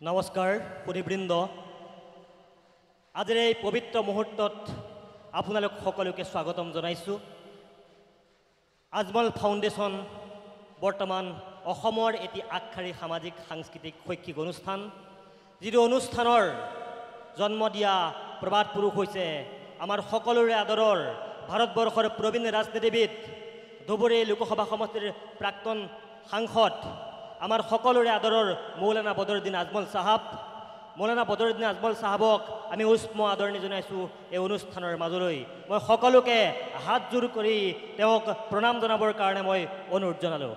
নমস্কাৰ সুধীবৃন্দ আজিৰ এই পবিত্ৰ মুহূৰ্তত আপোনালোক সকলোকে স্বাগতম জনাইছো আজমল ফাউণ্ডেশ্যন বৰ্তমান অসমৰ এটি আগশাৰী সামাজিক সাংস্কৃতিক শৈক্ষিক অনুষ্ঠান যিটো অনুষ্ঠানৰ জন্ম দিয়া প্ৰবাদ পুৰুষ হৈছে আমাৰ সকলোৰে আদৰৰ ভাৰতবৰ্ষৰ প্ৰবীণ ৰাজনীতিবিদ ধুবুৰী লোকসভা সমষ্টিৰ প্ৰাক্তন সাংসদ আমার সকলোৰে আদৰৰ মৌলানা বদৰুদ্দিন আজমল সাহাব মৌলানা বদৰুদ্দিন আজমল সাহাবক আমি উষ্ম আদৰণি জনাইছোঁ এই অনুষ্ঠানৰ মাজলৈ মই সকলোকে হাত জোৰ কৰি তেওঁক প্ৰণাম জনাবৰ কাৰণে মই অনুৰোধ জনালোঁ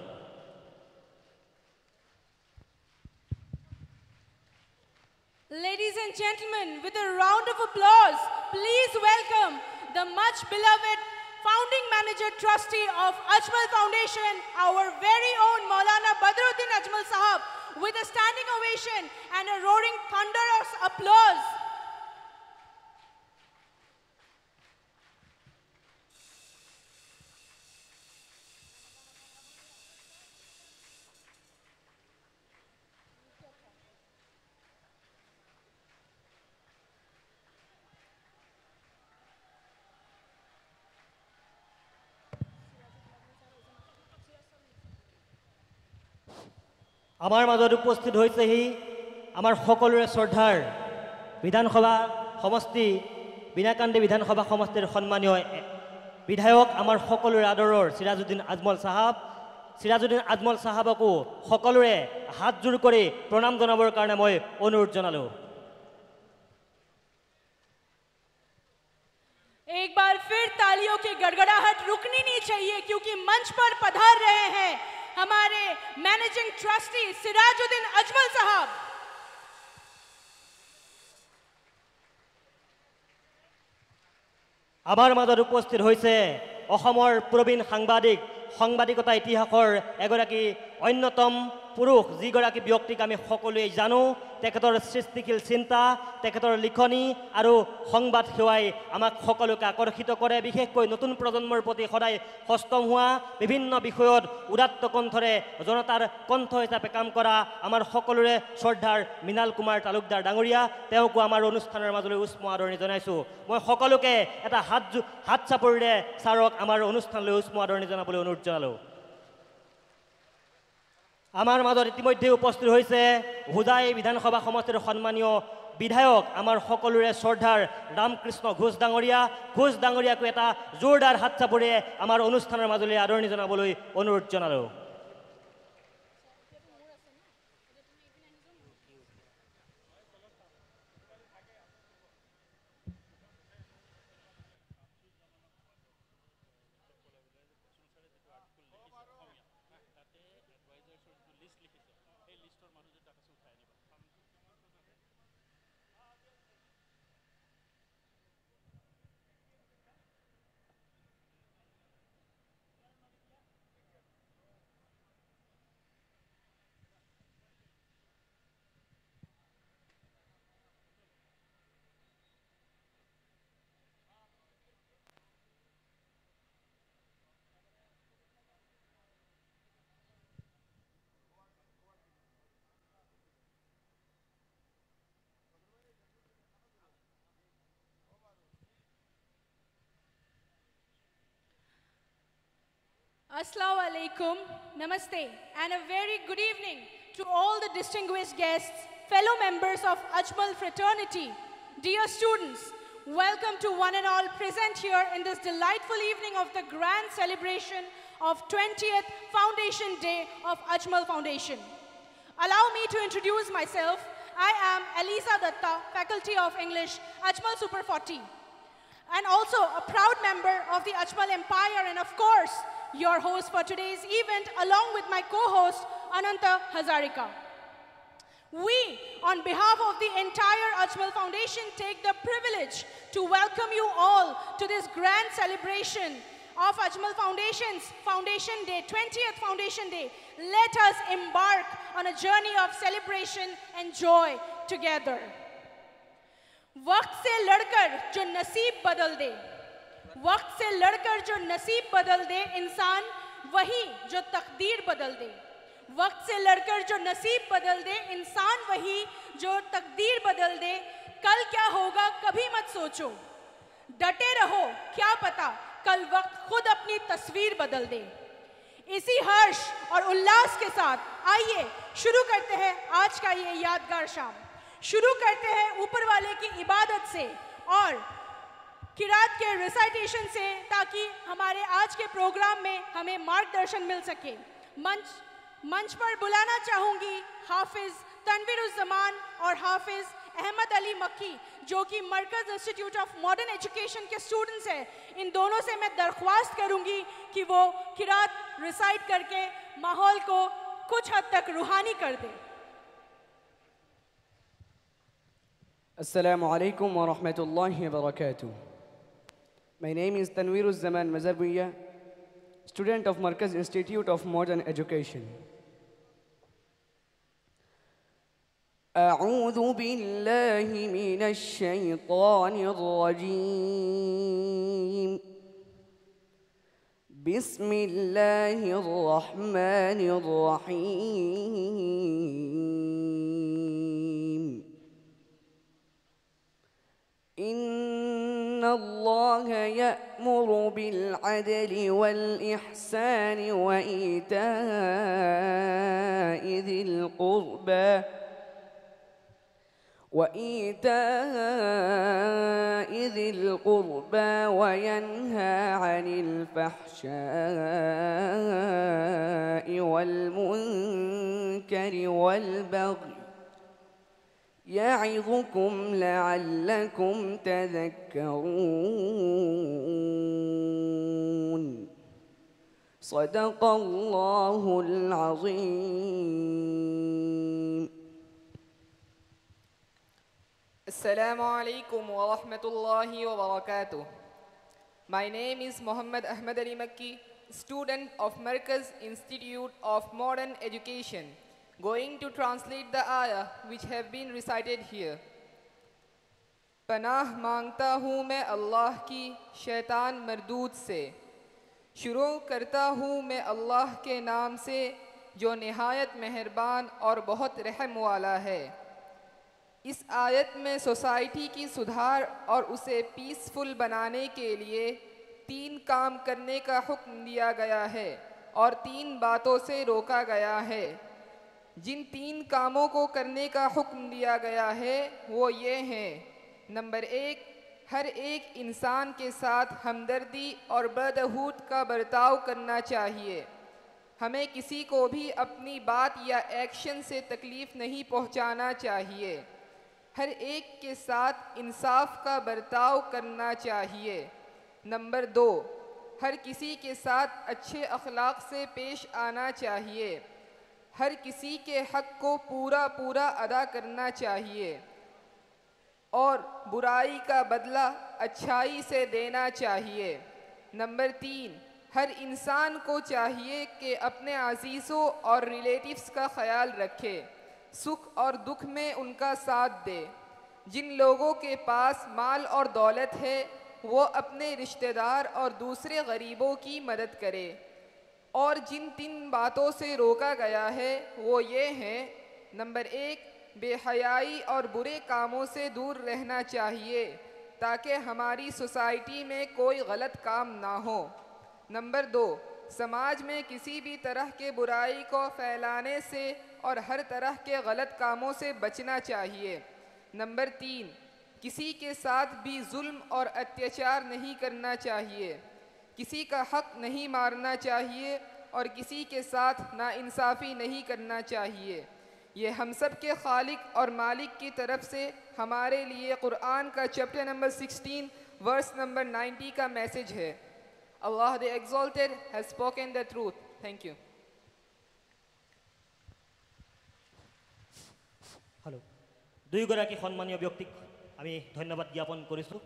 Ladies and gentlemen, with a round of applause, please welcome the much beloved Founding Manager Trustee of Ajmal Foundation, our very own Maulana Badruddin Ajmal Sahab, with a standing ovation and a roaring thunderous applause. আমাৰ মাজত উপস্থিত হৈছেহি আমাৰ সকলোৰে শ্ৰদ্ধাৰ বিধানসভা সমষ্টি বিনাকান্দি বিধানসভা সমষ্টিৰ সন্মানীয় বিধায়ক আমাৰ সকলোৰে আদৰৰ সিৰাজউদ্দিন আজমল সাহাব সিৰাজউদ্দিন আজমল সাহাবকো সকলোৰে হাত জোৰ কৰি প্ৰণাম জনাবৰ কাৰণে মই অনুৰোধ জনালোঁ एक बार फिर तालियों की गड़गड़ाहट रुकनी नहीं चाहिए क्योंकि मंच पर पधार रहे हैं हमारे मैनेजिंग ट्रस्टी सिराजुद्दीन अजमल साहब আমাৰ মাজত উপস্থিত হৈছে অসমৰ প্ৰবীণ সাংবাদিকতা ইতিহাসৰ এগৰাকী অন্যতম পুৰুষ যিগৰাকী ব্যক্তিক আমি সকলোৱে জানো তেখেতৰ সৃষ্টিশীল চিন্তা তেখেতৰ লিখনি আৰু সংবাদ সেৱাই আমাক সকলোকে আকৰ্ষিত কৰে বিশেষকৈ নতুন প্ৰজন্মৰ প্ৰতি সদায় সষ্টম হোৱা বিভিন্ন বিষয়ত উদাত্ত কণ্ঠৰে জনতাৰ কণ্ঠ হিচাপে কাম কৰা আমাৰ সকলোৰে শ্ৰদ্ধাৰ মৃণাল কুমাৰ তালুকদাৰ ডাঙৰীয়া তেওঁকো আমাৰ অনুষ্ঠানৰ মাজলৈ উষ্ম আদৰণি জনাইছোঁ মই সকলোকে এটা হাত চাপৰিৰে ছাৰক আমাৰ অনুষ্ঠানলৈ উষ্ম আদৰণি জনাবলৈ অনুৰোধ জনালোঁ আমাৰ মাজত ইতিমধ্যে উপস্থিত হৈছে হুজাই বিধানসভা সমষ্টিৰ সন্মানীয় বিধায়ক আমাৰ সকলোৰে শ্ৰদ্ধাৰ ৰামকৃষ্ণ ঘোষ ডাঙৰীয়াকো এটা জোৰদাৰ হাত চাপৰিৰে আমাৰ অনুষ্ঠানৰ মাজলৈ আদৰণি জনাবলৈ অনুৰোধ জনালোঁ Assalamu alaikum, namaste, and a very good evening to all the distinguished guests, fellow members of Ajmal fraternity, dear students, welcome to one and all present here in this delightful evening of the grand celebration of 20th Foundation Day of Ajmal Foundation. Allow me to introduce myself. I am Eliza Datta, Faculty of English, Ajmal Super 40, and also a proud member of the Ajmal Empire and of course, your host for today's event along with my co-host Ananta Hazarika. We, on behalf of the entire Ajmal Foundation, take the privilege to welcome you all to this grand celebration of Ajmal Foundation's Foundation Day, 20th Foundation Day. Let us embark on a journey of celebration and joy together. वक्त से लड़कर जो नसीब बदल दे वक्त से लड़कर जो नसीब बदल दे इंसान वही जो तकदीर बदल दे वक्त से लड़कर जो नसीब बदल दे, इंसान वही जो तकदीर बदल दे। कल क्या होगा कभी मत सोचो, डटे रहो, क्या पता कल वक्त खुद अपनी तस्वीर बदल दे। इसी हर्ष और उल्लास के साथ आइए शुरू करते हैं आज का ये यादगार शाम। शुरू करते हैं ऊपर वाले की इबादत से और किरात के रिसाइटेशन से, ताकि हमारे आज के प्रोग्राम में हमें मार्गदर्शन मिल सके। मंच पर बुलाना चाहूंगी हाफिज तनवीरुज़्ज़मान और हाफिज अहमद अली मक्की, जो कि मरकज इंस्टीट्यूट ऑफ मॉडर्न एजुकेशन के स्टूडेंट्स हैं। इन दोनों से मैं दरख्वास्त करूंगी कि वो किरात रिसाइट करके माहौल को कुछ हद तक रूहानी कर दें। Assalamu alaikum wa rahmatullahi wa barakatuh. My name is Tanweeruzzzaman Mazharbuiya, student of Markaz Institute of Modern Education. أعوذ بالله من الشيطان الرجيم. بسم الله الرحمن الرحيم. إن الله يأمر بالعدل والإحسان وإيتاء ذي القربى وينهى عن الفحشاء والمنكر والبغي يعظكم لعلكم تذكرون. صدق الله العظيم. Assalamu alaikum wa rahmatullahi wa barakatuh. My name is Muhammad Ahmad Ali Makki, student of Markaz Institute of Modern Education, going to translate the ayah which have been recited here. पनाह मांगता हूँ मैं अल्लाह की शैतान मरदूद से, शुरू करता हूँ मैं अल्लाह के नाम से जो निहायत मेहरबान और बहुत रहम वाला है। इस आयत में सोसाइटी की सुधार और उसे पीसफुल बनाने के लिए 3 काम करने का हुक्म दिया गया है और 3 बातों से रोका गया है। जिन 3 कामों को करने का हुक्म दिया गया है वो ये हैं। नंबर 1, हर एक इंसान के साथ हमदर्दी और बदहूद का बर्ताव करना चाहिए। हमें किसी को भी अपनी बात या एक्शन से तकलीफ़ नहीं पहुंचाना चाहिए। हर एक के साथ इंसाफ का बर्ताव करना चाहिए। नंबर 2, हर किसी के साथ अच्छे अखलाक से पेश आना चाहिए। हर किसी के हक़ को पूरा पूरा अदा करना चाहिए और बुराई का बदला अच्छाई से देना चाहिए। नंबर 3, हर इंसान को चाहिए कि अपने अज़ीज़ों और रिलेटिव्स का ख्याल रखे, सुख और दुख में उनका साथ दे। जिन लोगों के पास माल और दौलत है वो अपने रिश्तेदार और दूसरे गरीबों की मदद करे। और जिन 3 बातों से रोका गया है वो ये हैं। नंबर 1, बेहयाई और बुरे कामों से दूर रहना चाहिए ताकि हमारी सोसाइटी में कोई गलत काम ना हो। नंबर 2, समाज में किसी भी तरह के बुराई को फैलाने से और हर तरह के गलत कामों से बचना चाहिए। नंबर 3, किसी के साथ भी जुल्म और अत्याचार नहीं करना चाहिए, किसी का हक़ नहीं मारना चाहिए और किसी के साथ नाइंसाफ़ी नहीं करना चाहिए। ये हम सब के खालिक और मालिक की तरफ से हमारे लिए कुरान का चैप्टर नंबर 16 वर्स नंबर 90 का मैसेज है। Allah the Exalted has spoken the truth. Thank you. Hello', দুয়োগৰাকী সন্মানীয় ব্যক্তিক আমি ধন্যবাদ জ্ঞাপন কৰিছোঁ।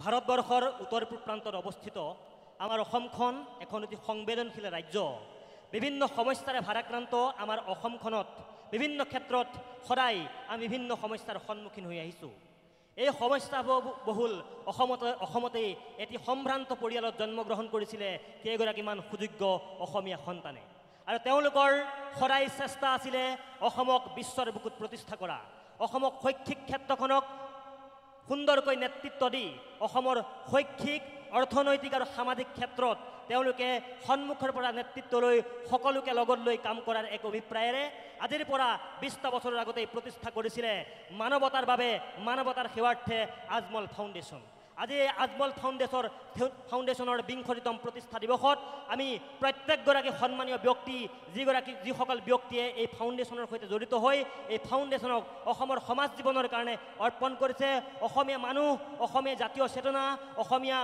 ভাৰতবৰ্ষৰ উত্তৰ পূব প্ৰান্তত অৱস্থিত আমাৰ অসমখন এখন অতি সংবেদনশীল ৰাজ্য। বিভিন্ন সমস্যাৰে ভাৰাক্ৰান্ত আমাৰ অসমখনত বিভিন্ন ক্ষেত্ৰত সদায় আমি বিভিন্ন সমস্যাৰ সন্মুখীন হৈ আহিছোঁ। এই সমস্যাবহুল অসমতে এটি সম্ভ্ৰান্ত পৰিয়ালত জন্মগ্ৰহণ কৰিছিলে কেইগৰাকীমান সুযোগ্য অসমীয়া সন্তানে। আৰু তেওঁলোকৰ সদায় চেষ্টা আছিলে অসমক বিশ্বৰ বুকুত প্ৰতিষ্ঠা কৰা, অসমক শৈক্ষিক ক্ষেত্ৰখনক সুন্দৰকৈ নেতৃত্ব দি অসমৰ শৈক্ষিক, অৰ্থনৈতিক আৰু সামাজিক ক্ষেত্ৰত তেওঁলোকে সন্মুখৰ পৰা নেতৃত্ব লৈ সকলোকে লগত লৈ কাম কৰাৰ এক অভিপ্ৰায়েৰে আজিৰ পৰা ২০টা বছৰৰ আগতেই প্ৰতিষ্ঠা কৰিছিলে মানৱতাৰ বাবে, মানৱতাৰ সেৱাৰ্থে আজমল ফাউণ্ডেশ্যন। আজি এই আজমল ফাউণ্ডেশ্যনৰ ২০তম প্ৰতিষ্ঠা দিৱসত আমি প্ৰত্যেকগৰাকী সন্মানীয় ব্যক্তি, যিসকল ব্যক্তিয়ে এই ফাউণ্ডেশ্যনৰ সৈতে জড়িত হৈ এই ফাউণ্ডেশ্যনক অসমৰ সমাজ জীৱনৰ কাৰণে অৰ্পণ কৰিছে, অসমীয়া মানুহ, অসমীয়া জাতীয় চেতনা, অসমীয়া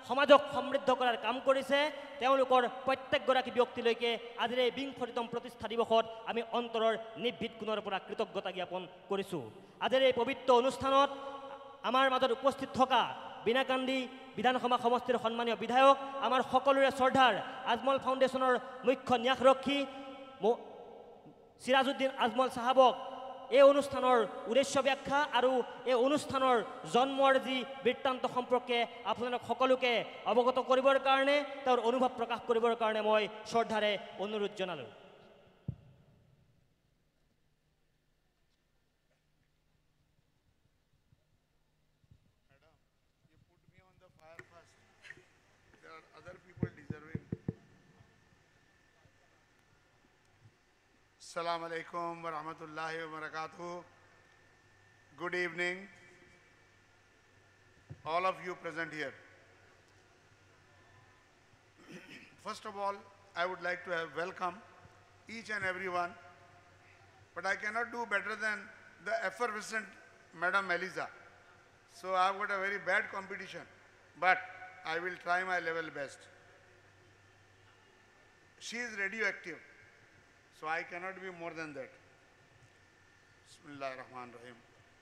সমাজক সমৃদ্ধ কৰাৰ কাম কৰিছে, তেওঁলোকৰ প্ৰত্যেকগৰাকী ব্যক্তিলৈকে আজিৰ এই ২০তম প্ৰতিষ্ঠা দিৱসত আমি অন্তৰৰ নিৰ্ভীত কোণৰ পৰা কৃতজ্ঞতা জ্ঞাপন কৰিছোঁ। আজিৰ এই পবিত্ৰ অনুষ্ঠানত আমাৰ মাজত উপস্থিত থকা বিনাকান্দি বিধানসভা সমষ্টিৰ সন্মানীয় বিধায়ক, আমাৰ সকলোৰে শ্ৰদ্ধাৰ আজমল ফাউণ্ডেশ্যনৰ মুখ্য ন্যাসৰক্ষী চিৰাজউদ্দিন আজমল চাহাবক এই অনুষ্ঠানৰ উদ্দেশ্য ব্যাখ্যা আৰু এই অনুষ্ঠানৰ জন্মৰ যি বৃত্তান্ত সম্পৰ্কে আপোনালোক সকলোকে অৱগত কৰিবৰ কাৰণে, তেওঁৰ অনুভৱ প্ৰকাশ কৰিবৰ কাৰণে মই শ্ৰদ্ধাৰে অনুৰোধ জনালোঁ। Assalamu alaikum wa rahmatullahi wa barakatuh. Good evening, all of you present here. First of all, I would like to have welcome each and everyone, but I cannot do better than the effervescent Madam Eliza. So I've got a very bad competition, but I will try my level best. She is radioactive, so I cannot be more than that. Bismillahirrahmanirrahim.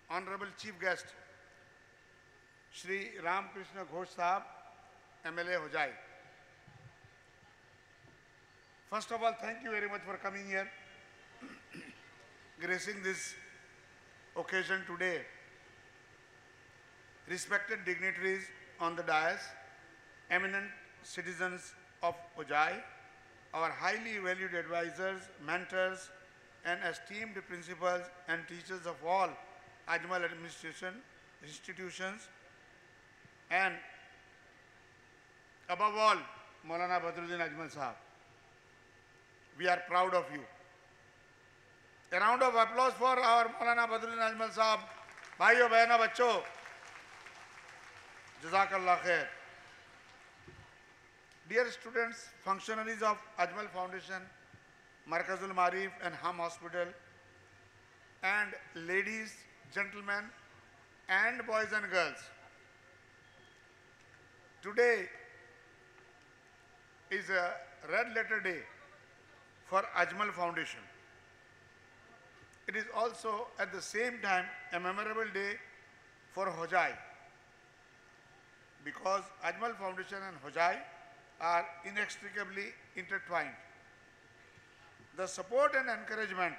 Honorable Chief Guest, Shri Ram Krishna Ghosh Sahab, MLA Hojai. First of all, thank you very much for coming here, gracing this occasion today. Respected dignitaries on the dais, eminent citizens of Hojai, our highly valued advisors, mentors, and esteemed principals and teachers of all Ajmal administration institutions, and above all, Maulana Badruddin Ajmal Sahab. We are proud of you. A round of applause for our Maulana Badruddin Ajmal Sahab. Bhaiyo, behna, bachcho. Jazakallah khair. Dear students, functionaries of Ajmal Foundation, Markazul Marif and Ham Hospital, and ladies, gentlemen, and boys and girls. Today is a red letter day for Ajmal Foundation. It is also at the same time a memorable day for Hojai, because Ajmal Foundation and Hojai are inextricably intertwined. The support and encouragement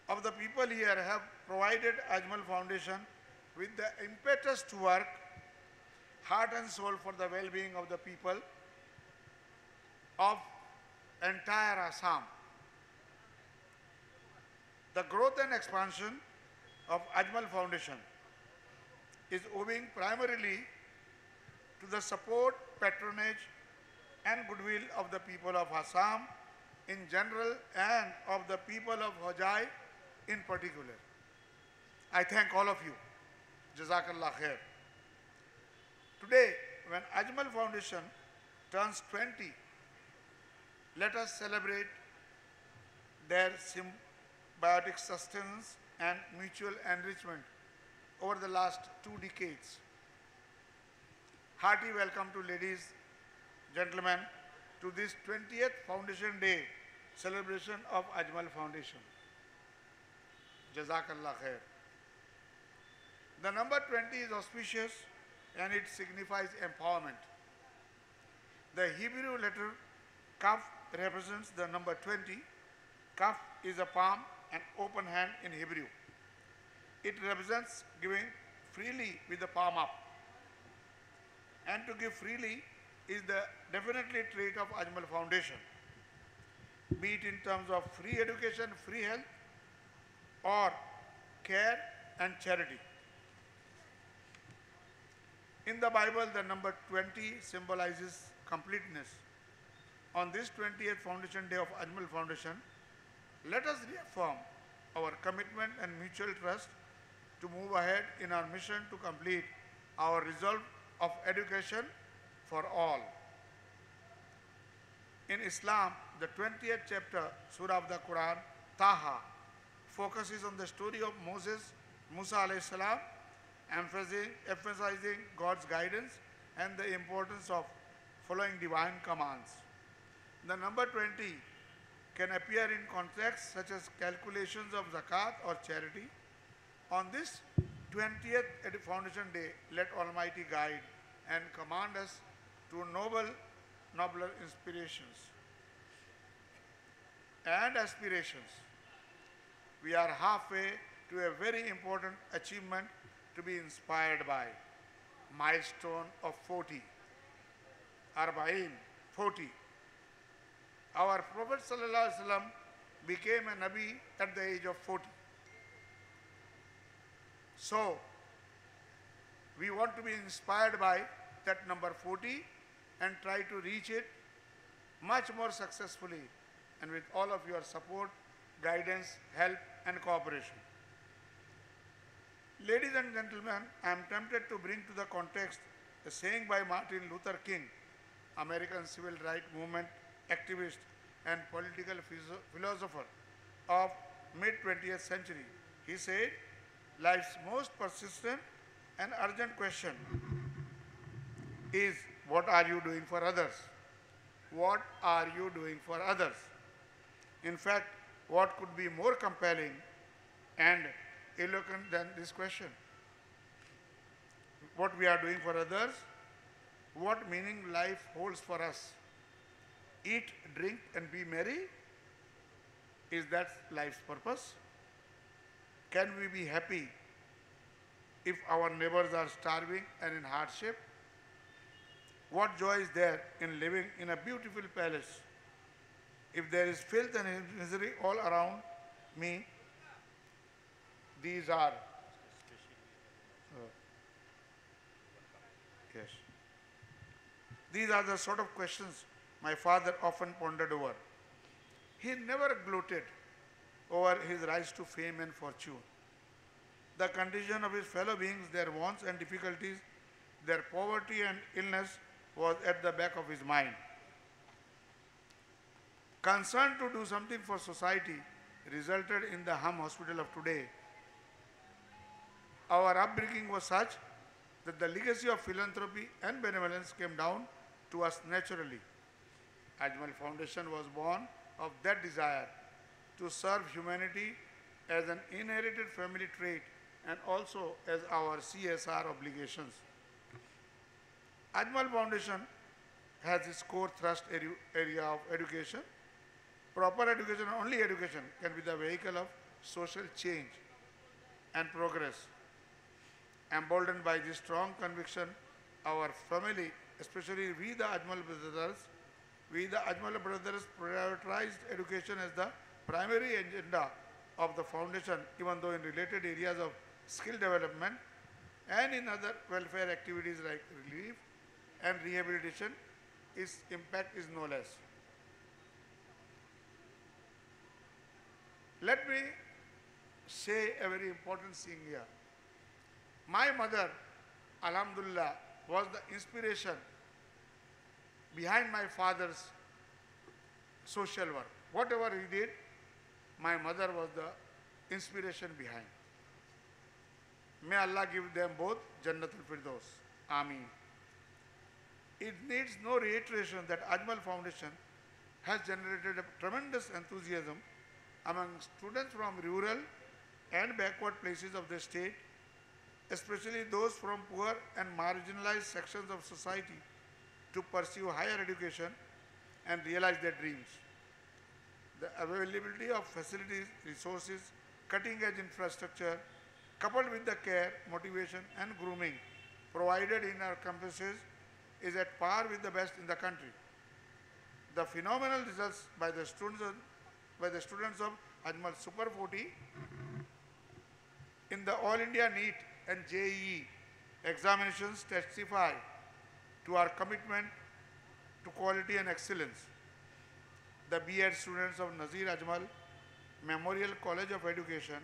of the people here have provided Ajmal Foundation with the impetus to work heart and soul for the well-being of the people of entire Assam. The growth and expansion of Ajmal Foundation is owing primarily to the support, patronage, and goodwill of the people of Assam in general and of the people of Hojai in particular. I thank all of you. Jazakallah khair. Today, when Ajmal Foundation turns 20, let us celebrate their symbiotic sustenance and mutual enrichment over the last 2 decades. Hearty welcome to ladies, gentlemen, to this 20th Foundation Day celebration of Ajmal Foundation. Jazakallah khair. The number 20 is auspicious and it signifies empowerment. The Hebrew letter Kaf represents the number 20. Kaf is a palm and open hand in Hebrew. It represents giving freely with the palm up. And to give freely is the definitely trait of Ajmal Foundation. be it in terms of free education, free health, or care and charity. In the Bible, the number 20 symbolizes completeness. On this 20th Foundation Day of Ajmal Foundation, let us reaffirm our commitment and mutual trust to move ahead in our mission to complete our resolve of education for all. In Islam, the 20th chapter, Surah of the Quran, Taha, focuses on the story of Musa alayhi salam, emphasizing God's guidance and the importance of following divine commands. The number 20 can appear in contexts such as calculations of zakat or charity. On this 20th Foundation Day, let Almighty guide and command us to nobler inspirations and aspirations. We are halfway to a very important achievement to be inspired by. Milestone of 40. Arba'in, 40. Our Prophet ﷺ became a Nabi at the age of 40. So, we want to be inspired by that number 40 and try to reach it much more successfully and with all of your support, guidance, help and cooperation. Ladies and gentlemen, I am tempted to bring to the context a saying by Martin Luther King, American civil rights movement activist and political philosopher of mid-20th century. He said, life's most persistent and urgent question is, what are you doing for others? What are you doing for others? In fact, what could be more compelling and eloquent than this question? What we are doing for others, what meaning life holds for us. Eat, drink and be merry? Is that life's purpose? Can we be happy if our neighbors are starving and in hardship? What joy is there in living in a beautiful palace if there is filth and misery all around me? These are yes. These are the sort of questions my father often pondered over. He never gloated over his rise to fame and fortune. The condition of his fellow beings, their wants and difficulties, their poverty and illness was at the back of his mind. Concern to do something for society resulted in the Hum Hospital of today. Our upbringing was such that the legacy of philanthropy and benevolence came down to us naturally. Ajmal Foundation was born of that desire to serve humanity as an inherited family trait and also as our CSR obligations. Ajmal Foundation has its core thrust area of education. Proper education, only education, can be the vehicle of social change and progress. Emboldened by this strong conviction, our family, especially we the Ajmal brothers prioritized education as the primary agenda of the foundation, even though in related areas of skill development and in other welfare activities like relief and rehabilitation, its impact is no less. Let me say a very important thing here. My mother, Alhamdulillah, was the inspiration behind my father's social work. Whatever he did, my mother was the inspiration behind. May Allah give them both Jannatul Firdaus. Ameen. It needs no reiteration that Ajmal Foundation has generated a tremendous enthusiasm among students from rural and backward places of the state, especially those from poor and marginalized sections of society, to pursue higher education and realize their dreams. The availability of facilities, resources, cutting-edge infrastructure, coupled with the care, motivation and grooming provided in our campuses is at par with the best in the country. the phenomenal results by the students of Ajmal Super 40 in the All India NEET and JEE examinations testify to our commitment to quality and excellence. The B.Ed students of Nazir Ajmal Memorial College of Education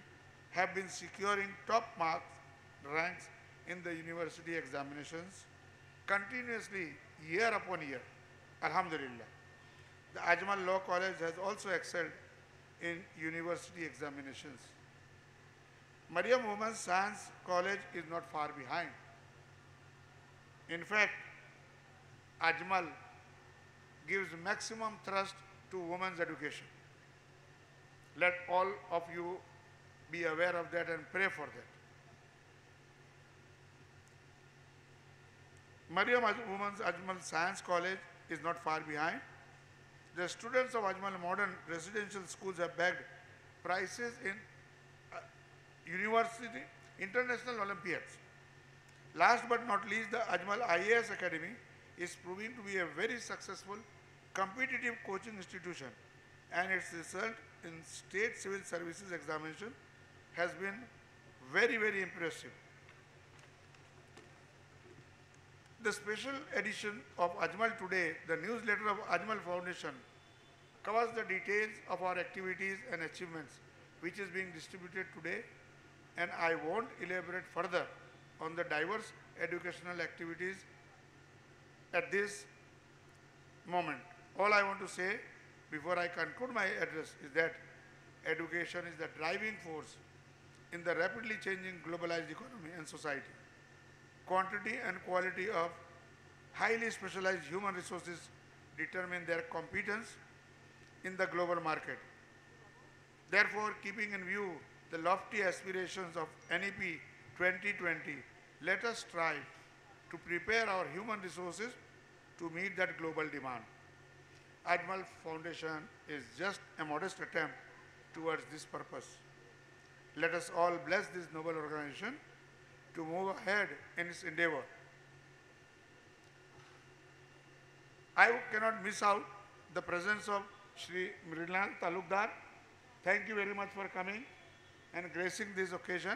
have been securing top marks ranks in the university examinations continuously year upon year. Alhamdulillah. The Ajmal Law College has also excelled in university examinations. Mariam Women's Science College is not far behind. In fact, Ajmal gives maximum thrust to women's education. Let all of you be aware of that and pray for that. Mariam Women's Ajmal Science College is not far behind. The students of Ajmal Modern Residential Schools have bagged prizes in university international Olympiads. Last but not least, the Ajmal IAS Academy is proving to be a very successful competitive coaching institution, and its result in state civil services examination has been very, very impressive. The special edition of Ajmal Today, the newsletter of Ajmal Foundation, covers the details of our activities and achievements, which is being distributed today, and I won't elaborate further on the diverse educational activities at this moment. All I want to say before I conclude my address is that education is the driving force in the rapidly changing globalized economy and society. Quantity and quality of highly specialized human resources determine their competence in the global market. Therefore, keeping in view the lofty aspirations of NEP 2020, let us strive to prepare our human resources to meet that global demand. Ajmal Foundation is just a modest attempt towards this purpose. Let us all bless this noble organization to move ahead in its endeavor. I cannot miss out the presence of Shri Mridulal Talukdar. Thank you very much for coming and gracing this occasion.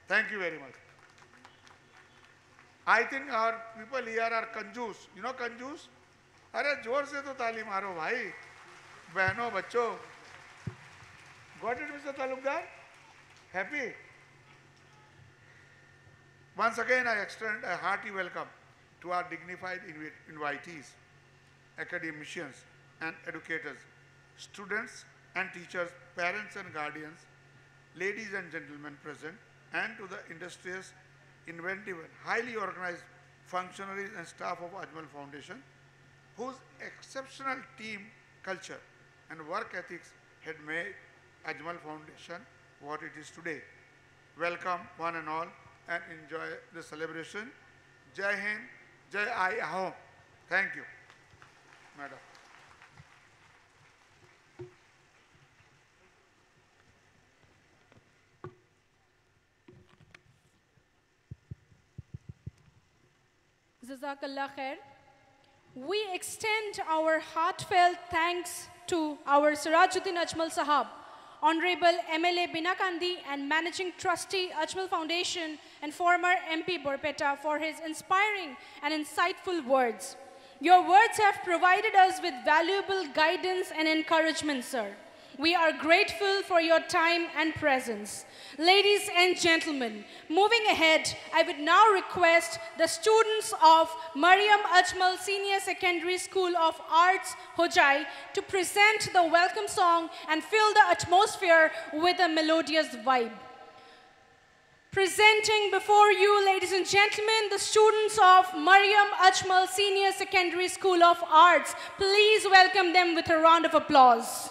Thank you very much. I think our people here are कंजूस. You know कंजूस? अरे जोर से तो ताली मारो भाई, बहनों, बच्चों. Got it, Mr. Talukdar? Happy? Once again, I extend a hearty welcome to our dignified invitees, academicians and educators, students and teachers, parents and guardians, ladies and gentlemen present, and to the industrious, inventive, and highly organized functionaries and staff of Ajmal Foundation, whose exceptional team culture and work ethics had made Ajmal Foundation what it is today. Welcome one and all and enjoy the celebration. Jai Hind, Jai Ahom. Thank you, Madam. Jazakallah khair. We extend our heartfelt thanks to our Sirajuddin Ajmal Sahab, Honorable MLA Binakandi and Managing Trustee Ajmal Foundation and former MP Borpeta for his inspiring and insightful words. Your words have provided us with valuable guidance and encouragement, sir. We are grateful for your time and presence. Ladies and gentlemen, moving ahead, I would now request the students of Mariam Ajmal Senior Secondary School of Arts, Hojai, to present the welcome song and fill the atmosphere with a melodious vibe. Presenting before you, ladies and gentlemen, the students of Mariam Ajmal Senior Secondary School of Arts. Please welcome them with a round of applause.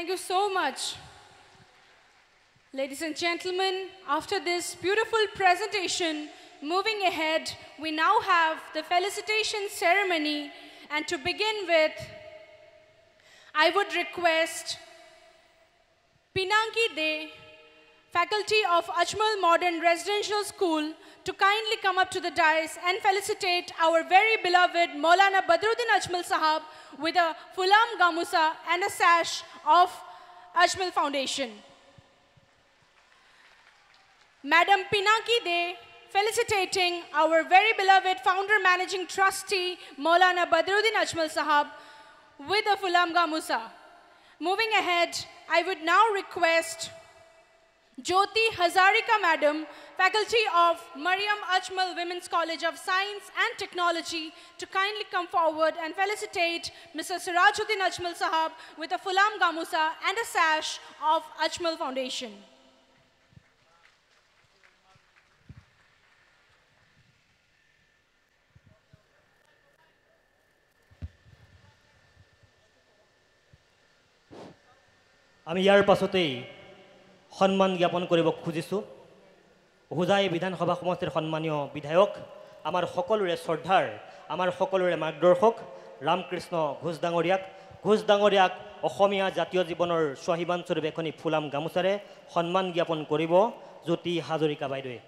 Thank you so much. Ladies and gentlemen, after this beautiful presentation, moving ahead, we now have the felicitation ceremony. And to begin with, I would request Pinaki De, faculty of Ajmal Modern Residential School, to kindly come up to the dais and felicitate our very beloved Maulana Badruddin Ajmal Sahab with a Fulam Gamusa and a sash of Ajmal Foundation. Madam Pinaki De, felicitating our very beloved founder managing trustee Maulana Badruddin Ajmal Sahab with a Fulam Gamusa. Moving ahead, I would now request Jyoti Hazarika Madam, faculty of Mariam Ajmal Women's College of Science and Technology, to kindly come forward and felicitate Mr. Sirajuddin Ajmal Sahab with a Fulam Gamusa and a sash of Ajmal Foundation. আমি ইয়াৰ পাছতেই সন্মান জ্ঞাপন কৰিব খুজিছোঁ হোজাই বিধানসভা সমষ্টিৰ সন্মানীয় বিধায়ক আমাৰ সকলোৰে শ্ৰদ্ধাৰ আমাৰ সকলোৰে মাৰ্গদৰ্শক ৰামকৃষ্ণ ঘোষ ডাঙৰীয়াক অসমীয়া জাতীয় জীৱনৰ স্বাভিমান স্বৰূপে এখনি ফুলাম গামোচাৰে সন্মান জ্ঞাপন কৰিব জ্যোতি হাজৰিকা বাইদেৱে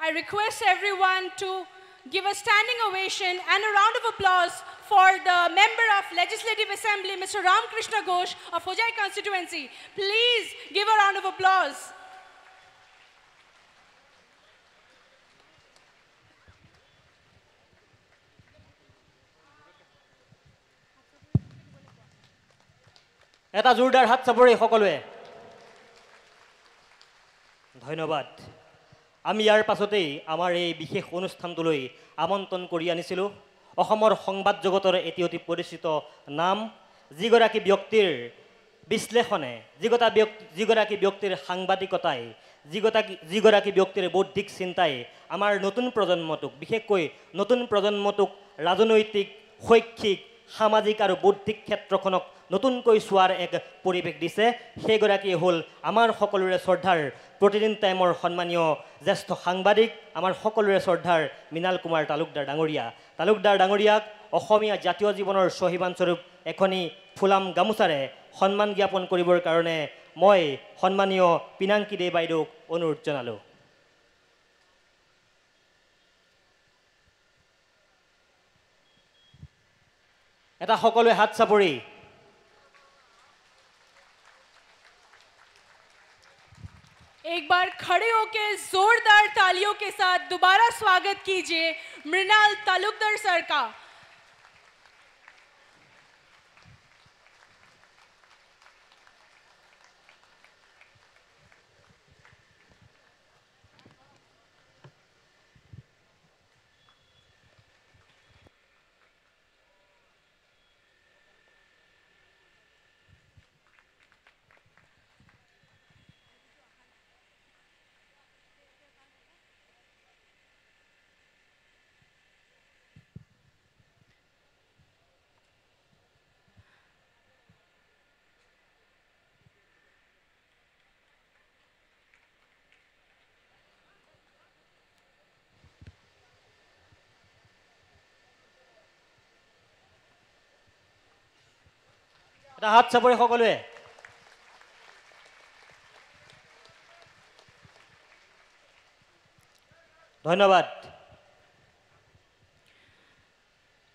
I request everyone to give a standing ovation and a round of applause for the Member of Legislative Assembly, Mr. Ramkrishna Ghosh of Hojai constituency. Please give a round of applause. এটা জোৰদাৰ হাত চাপৰি সকলোৱে ধন্যবাদ আমি ইয়াৰ পাছতেই আমাৰ এই বিশেষ অনুষ্ঠানটোলৈ আমন্ত্ৰণ কৰি আনিছিলোঁ অসমৰ সংবাদ জগতৰ এটি অতি পৰিচিত নাম যিগৰাকী ব্যক্তিৰ বিশ্লেষণে যিগৰাকী ব্যক্তিৰ সাংবাদিকতাই যিগৰাকী ব্যক্তিৰ বৌদ্ধিক চিন্তাই আমাৰ নতুন প্ৰজন্মটোক বিশেষকৈ নতুন প্ৰজন্মটোক ৰাজনৈতিক শৈক্ষিক সামাজিক আৰু বৌদ্ধিক ক্ষেত্ৰখনক নতুনকৈ চোৱাৰ এক পৰিৱেশ দিছে সেইগৰাকীয়ে হ'ল আমাৰ সকলোৰে শ্ৰদ্ধাৰ প্ৰতিদিন টাইমৰ সন্মানীয় জ্যেষ্ঠ সাংবাদিক আমাৰ সকলোৰে শ্ৰদ্ধাৰ মৃণাল কুমাৰ তালুকদাৰ ডাঙৰীয়াক অসমীয়া জাতীয় জীৱনৰ স্বহিবানস্বৰূপ এখনি ফুলাম গামোচাৰে সন্মান জ্ঞাপন কৰিবৰ কাৰণে মই সন্মানীয় পিনাংকি দে বাইদেউক অনুৰোধ জনালোঁ এটা সকলোৱে হাত চাপৰি एक बार खड़े होकर जोरदार तालियों के साथ दोबारा स्वागत कीजिए मृणाल तालुकदार सर का এটা হাত চাপৰি সকলোৱে ধন্যবাদ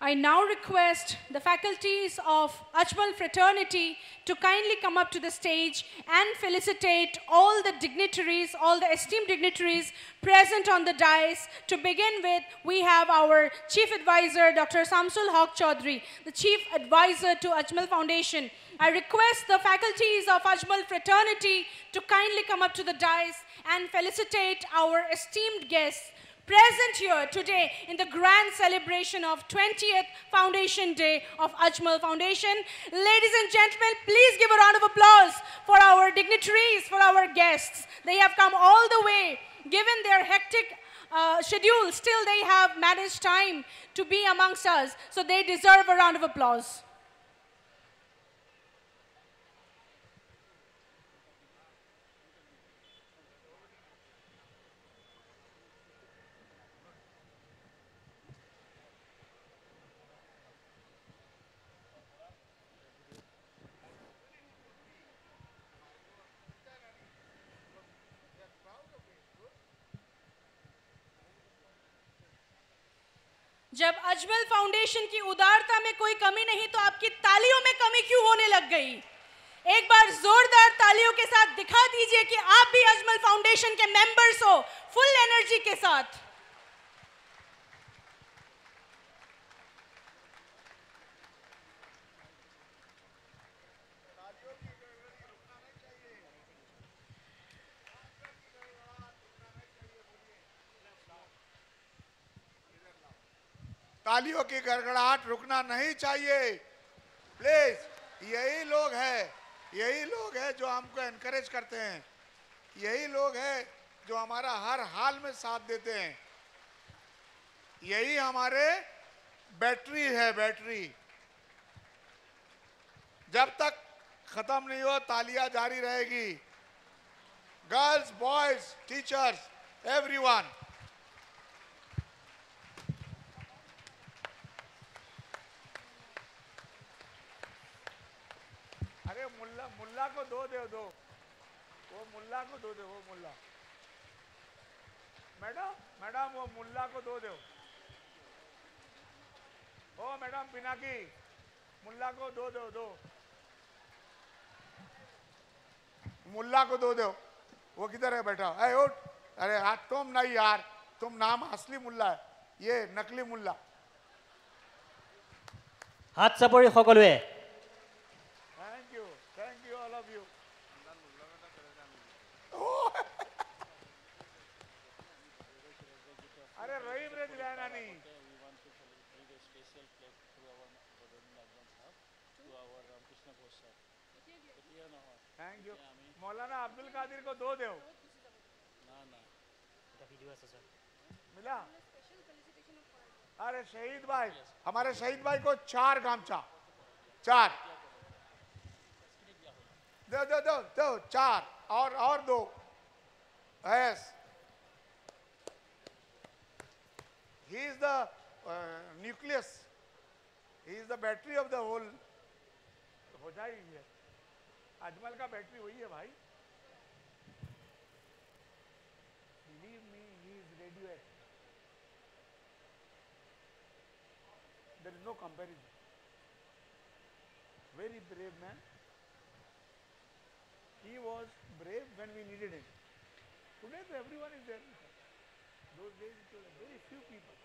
I now request the faculties of Ajmal Fraternity to kindly come up to the stage and felicitate all the dignitaries, all the esteemed dignitaries present on the dais. To begin with, we have our Chief Advisor, Dr. Samsul Haq Chaudhry, the Chief Advisor to Ajmal Foundation. I request the faculties of Ajmal Fraternity to kindly come up to the dais and felicitate our esteemed guests present here today in the grand celebration of 20th Foundation Day of Ajmal Foundation. Ladies and gentlemen, please give a round of applause for our dignitaries, for our guests. They have come all the way, given their hectic schedule, still they have managed time to be amongst us, so they deserve a round of applause. जब Ajmal foundation की उदारता में कोई कमी नहीं तो आपकी तालियों में कमी क्यों होने लग गई एक बार जोरदार तालियों के साथ दिखा दीजिए कि आप भी अजमल फाउंडेशन के मेंबर्स हो फुल एनर्जी के साथ तालियों की गड़गड़ाहट रुकना नहीं चाहिए प्लीज यही लोग हैं जो हमको एनकरेज करते हैं यही लोग हैं जो हमारा हर हाल में साथ देते हैं यही हमारे बैटरी है बैटरी जब तक खत्म नहीं हो तालियां जारी रहेगी गर्ल्स बॉयज टीचर्स एवरीवन अरे मुल्ला को दो वो मुल्ला को दो वो मुल्ला मैडम वो मुल्ला को दो ओ मैडम पिनाकी मुल्ला को दो मुल्ला को दो वो किधर है बैठा अरे उठ अरे हाँ तुम नहीं यार तुम नाम असली मुल्ला है ये नकली मुल्ला हाथ चापৰি সকলোৱে थैंक यू थैंक यू मौलाना अब्दुल कादिर को 2 दो मिला। अरे शहीद भाई, हमारे शहीद भाई को 4 गामचा, 4 दो दो दो दो 4 और 2 yes. He is the nucleus, he is the battery of the whole. हो जाएगी, अजमल का बैटरी वही है भाई। Believe me, he is radioactive. There is no comparison. Very brave man. He was brave when we needed him. Today everyone is there. Those days it was very few people.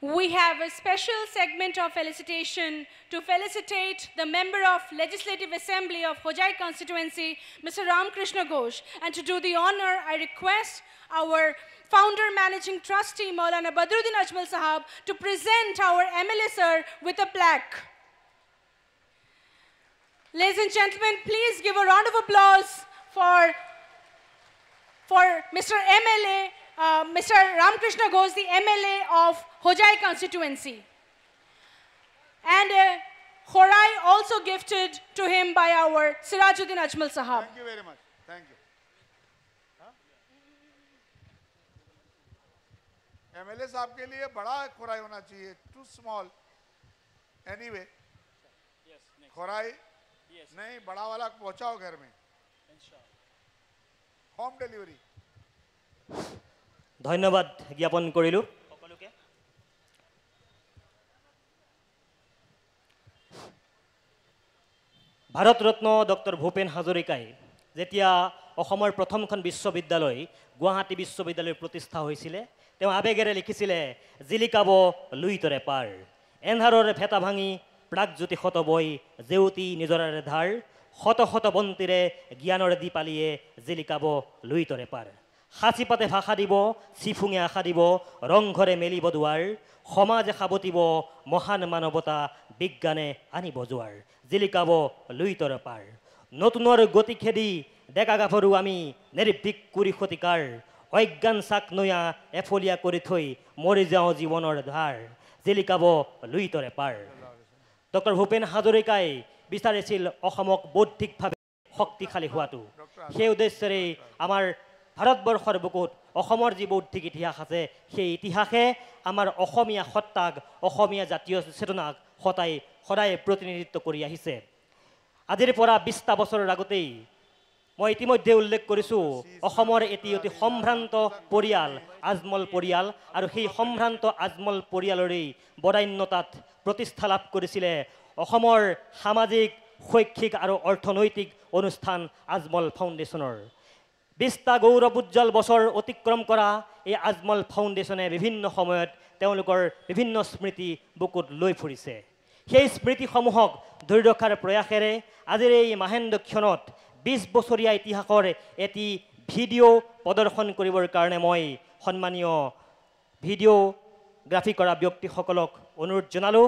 We have a special segment of felicitation to felicitate the member of Legislative Assembly of Hojai constituency, Mr. Ramkrishna Ghosh. And to do the honor, I request our founder managing trustee, Maulana Badruddin Ajmal Sahab, to present our MLA sir with a plaque. Ladies and gentlemen, please give a round of applause for Mr. MLA, Mr. Ramkrishna Ghosh, the MLA of Hojai constituency. And Horai also gifted to him by our Sirajuddin Ajmal Sahab. Thank you very much. Thank you. MLA साहब के लिए बड़ा खोराई होना चाहिए, too small. Anyway, Khorai नहीं, बड़ा वाला पहुंचाओ घर में, होम डिलीवरी। ধন্যবাদ জ্ঞাপন কৰিলোঁ সকলোকে। ভাৰতৰত্ন ডক্টৰ ভূপেন হাজৰিকাই যেতিয়া অসমৰ প্ৰথমখন বিশ্ববিদ্যালয় গুৱাহাটী বিশ্ববিদ্যালয়ৰ প্ৰতিষ্ঠা হৈছিলে, তেওঁ আবেগেৰে লিখিছিলে, জিলিকাব লুইতৰে পাৰ, এন্ধাৰৰ ভেটা ভাঙি প্ৰাগজ্যোতি শত বৈ, জেউতি নিজৰাৰে ধাৰ, শত শত বন্তিৰে জ্ঞানৰ দীপালীয়ে জিলিকাব লুইতৰে পাৰ। সাঁচি পাতে ভাষা দিব, চিফুঙে আশা দিব, ৰংঘৰে মেলিব দুৱাৰ, সমাজে সাৱটিব, মহান মানৱতা বিজ্ঞানে আনিব জোৱাৰ, জিলিকাব লুইতৰ পাৰ। নতুনৰ গতি খেদি ডেকা গাভৰু আমি নিৰ্ভীক কুৰি শতিকাৰ, অজ্ঞান চাক নৈয়া এফলীয়া কৰি থৈ মৰি যাওঁ জীৱনৰ ধাৰ, জিলিকাব লুইতৰে পাৰ। ডক্টৰ ভূপেন হাজৰিকাই বিচাৰিছিল অসমক বৌদ্ধিকভাৱে শক্তিশালী হোৱাটো। সেই উদ্দেশ্যেৰে আমাৰ ভাৰতবৰ্ষৰ বুকুত অসমৰ যি বৌদ্ধিক ইতিহাস আছে, সেই ইতিহাসে আমাৰ অসমীয়া সত্তাক, অসমীয়া জাতীয় চেতনাক সদায় প্ৰতিনিধিত্ব কৰি আহিছে। আজিৰ পৰা 20টা বছৰৰ আগতেই মই ইতিমধ্যে উল্লেখ কৰিছোঁ, অসমৰ এটি অতি সম্ভ্ৰান্ত পৰিয়াল আজমল পৰিয়াল, আৰু সেই সম্ভ্ৰান্ত আজমল পৰিয়ালৰেই বদান্যতাত প্ৰতিষ্ঠা লাভ কৰিছিলে অসমৰ সামাজিক, শৈক্ষিক আৰু অৰ্থনৈতিক অনুষ্ঠান আজমল ফাউণ্ডেশ্যনৰ। 20টা গৌৰৱ উজ্জ্বল বছৰ অতিক্ৰম কৰা এই আজমল ফাউণ্ডেশ্যনে বিভিন্ন সময়ত তেওঁলোকৰ বিভিন্ন স্মৃতি বুকুত লৈ ফুৰিছে। সেই স্মৃতিসমূহক ধৰি ৰখাৰ প্ৰয়াসেৰে আজিৰ এই মাহেন্দ্ৰক্ষণত 20 বছৰীয়া ইতিহাসৰ এটি ভিডিঅ' প্ৰদৰ্শন কৰিবৰ কাৰণে মই সন্মানীয় ভিডিঅ'গ্ৰাফি কৰা ব্যক্তিসকলক অনুৰোধ জনালোঁ।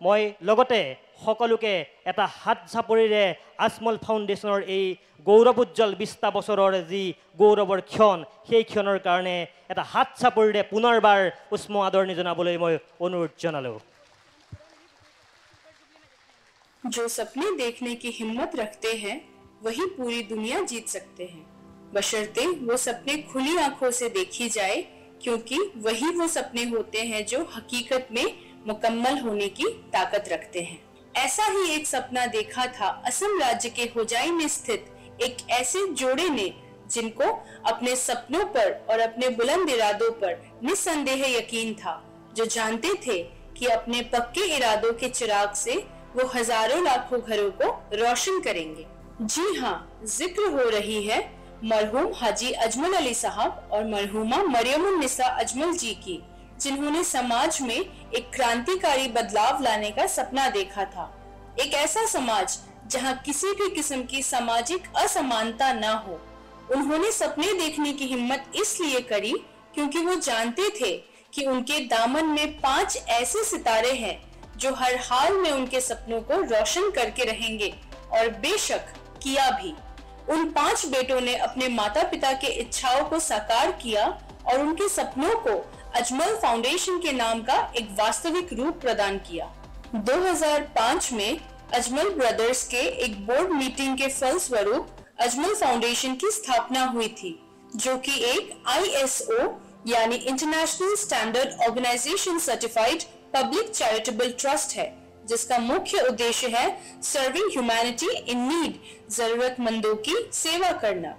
মই লগতে সকলোকে এটা হাত চাপৰিৰে আজমল ফাউণ্ডেশ্যনৰ এই গৌৰৱ উজ্জ্বল 20টা বছৰৰ যি গৌৰৱৰ ক্ষণ, সেই ক্ষণৰ কাৰণে এটা হাত চাপৰিৰে পুনৰবাৰ উষ্ম আদৰণি জনাবলৈ মই অনুৰোধ জনালোঁ। जो सपने देखने की हिम्मत रखते हैं वही पूरी दुनिया जीत सकते हैं, बशर्ते वो सपने खुली आंखों से देखी जाए, क्योंकि वही वो सपने होते हैं जो हकीकत में मुकम्मल होने की ताकत रखते हैं। ऐसा ही एक सपना देखा था असम राज्य के होजाई में स्थित एक ऐसे जोड़े ने, जिनको अपने सपनों पर और अपने बुलंद इरादों पर निस्संदेह यकीन था, जो जानते थे कि अपने पक्के इरादों के चिराग से वो हजारों लाखों घरों को रोशन करेंगे। जी हाँ, जिक्र हो रही है मरहूम हाजी अजमल अली साहब और मरहूमा मरियमुन्निसा अजमल जी की, जिन्होंने समाज में एक क्रांतिकारी बदलाव लाने का सपना देखा था। एक ऐसा समाज जहां किसी भी किस्म की सामाजिक असमानता न हो, उन्होंने सपने देखने की हिम्मत इसलिए करी क्योंकि वो जानते थे कि उनके दामन में 5 ऐसे सितारे हैं जो हर हाल में उनके सपनों को रोशन करके रहेंगे, और बेशक किया भी। उन 5 बेटों ने अपने माता पिता के इच्छाओं को साकार किया और उनके सपनों को अजमल फाउंडेशन के नाम का एक वास्तविक रूप प्रदान किया। 2005 में अजमल ब्रदर्स के एक बोर्ड मीटिंग के फलस्वरूप अजमल फाउंडेशन की स्थापना हुई थी, जो कि एक ISO यानी international standard organisation certified public charitable trust है, जिसका मुख्य उद्देश्य है सर्विंग ह्यूमैनिटी इन नीड, जरूरतमंदों की सेवा करना।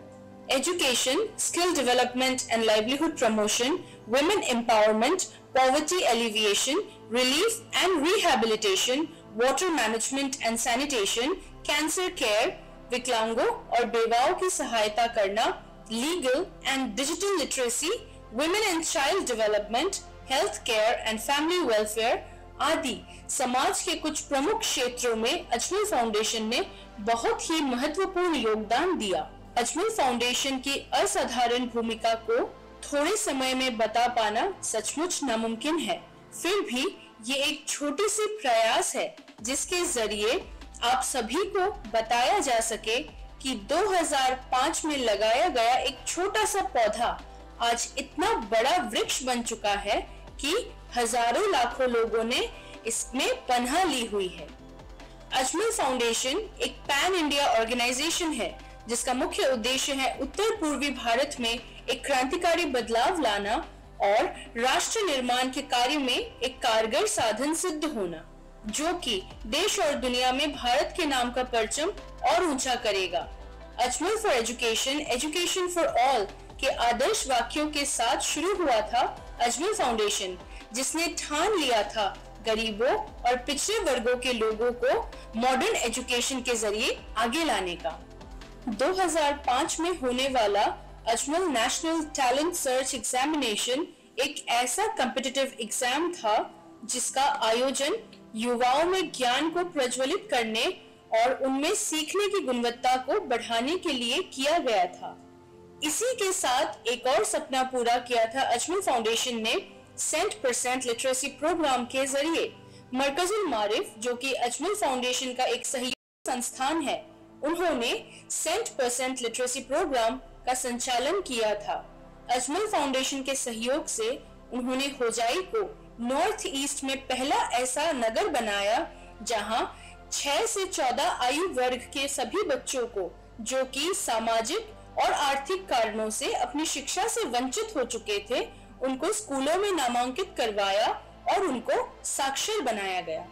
Education, skill development and livelihood promotion, women empowerment, poverty alleviation, relief and rehabilitation, water management and sanitation, cancer care, विकलांगों और बेवाओं की सहायता करना, legal and digital literacy, women and child development, health care and family welfare आदि समाज के कुछ प्रमुख क्षेत्रों में अजमल फाउंडेशन ने बहुत ही महत्वपूर्ण योगदान दिया। अजमल फाउंडेशन की असाधारण भूमिका को थोड़े समय में बता पाना सचमुच नामुमकिन है, फिर भी ये एक छोटी सी प्रयास है जिसके जरिए आप सभी को बताया जा सके कि 2005 में लगाया गया एक छोटा सा पौधा आज इतना बड़ा वृक्ष बन चुका है कि हजारों लाखों लोगों ने इसमें पनाह ली हुई है। अजमल फाउंडेशन एक पैन इंडिया ऑर्गेनाइजेशन है जिसका मुख्य उद्देश्य है उत्तर पूर्वी भारत में एक क्रांतिकारी बदलाव लाना और राष्ट्र निर्माण के कार्य में एक कारगर साधन सिद्ध होना, जो कि देश और दुनिया में भारत के नाम का परचम और ऊंचा करेगा। Ajmal for education, education for all के आदर्श वाक्यों के साथ शुरू हुआ था अजमल फाउंडेशन, जिसने ठान लिया था गरीबों और पिछड़े वर्गों के लोगों को मॉडर्न एजुकेशन के जरिए आगे लाने का। 2005 में होने वाला Ajmal national talent search examination एक ऐसा कॉम्पिटिटिव एग्जाम था जिसका आयोजन युवाओं में ज्ञान को प्रज्वलित करने और उनमें सीखने की गुणवत्ता को बढ़ाने के लिए किया गया था। इसी के साथ एक और सपना पूरा किया था अजमल फाउंडेशन ने सेंट% लिटरेसी प्रोग्राम के जरिए। मरकजुल मारिफ, जो कि अजमल फाउंडेशन का एक सहयोगी संस्थान है, उन्होंने सेंट% लिटरेसी प्रोग्राम का संचालन किया था। अजमल फाउंडेशन के सहयोग से उन्होंने होजाई को नॉर्थ ईस्ट में पहला ऐसा नगर बनाया जहां 6 से 14 आयु वर्ग के सभी बच्चों को, जो कि सामाजिक और आर्थिक कारणों से अपनी शिक्षा से वंचित हो चुके थे, उनको स्कूलों में नामांकित करवाया और उनको साक्षर बनाया गया।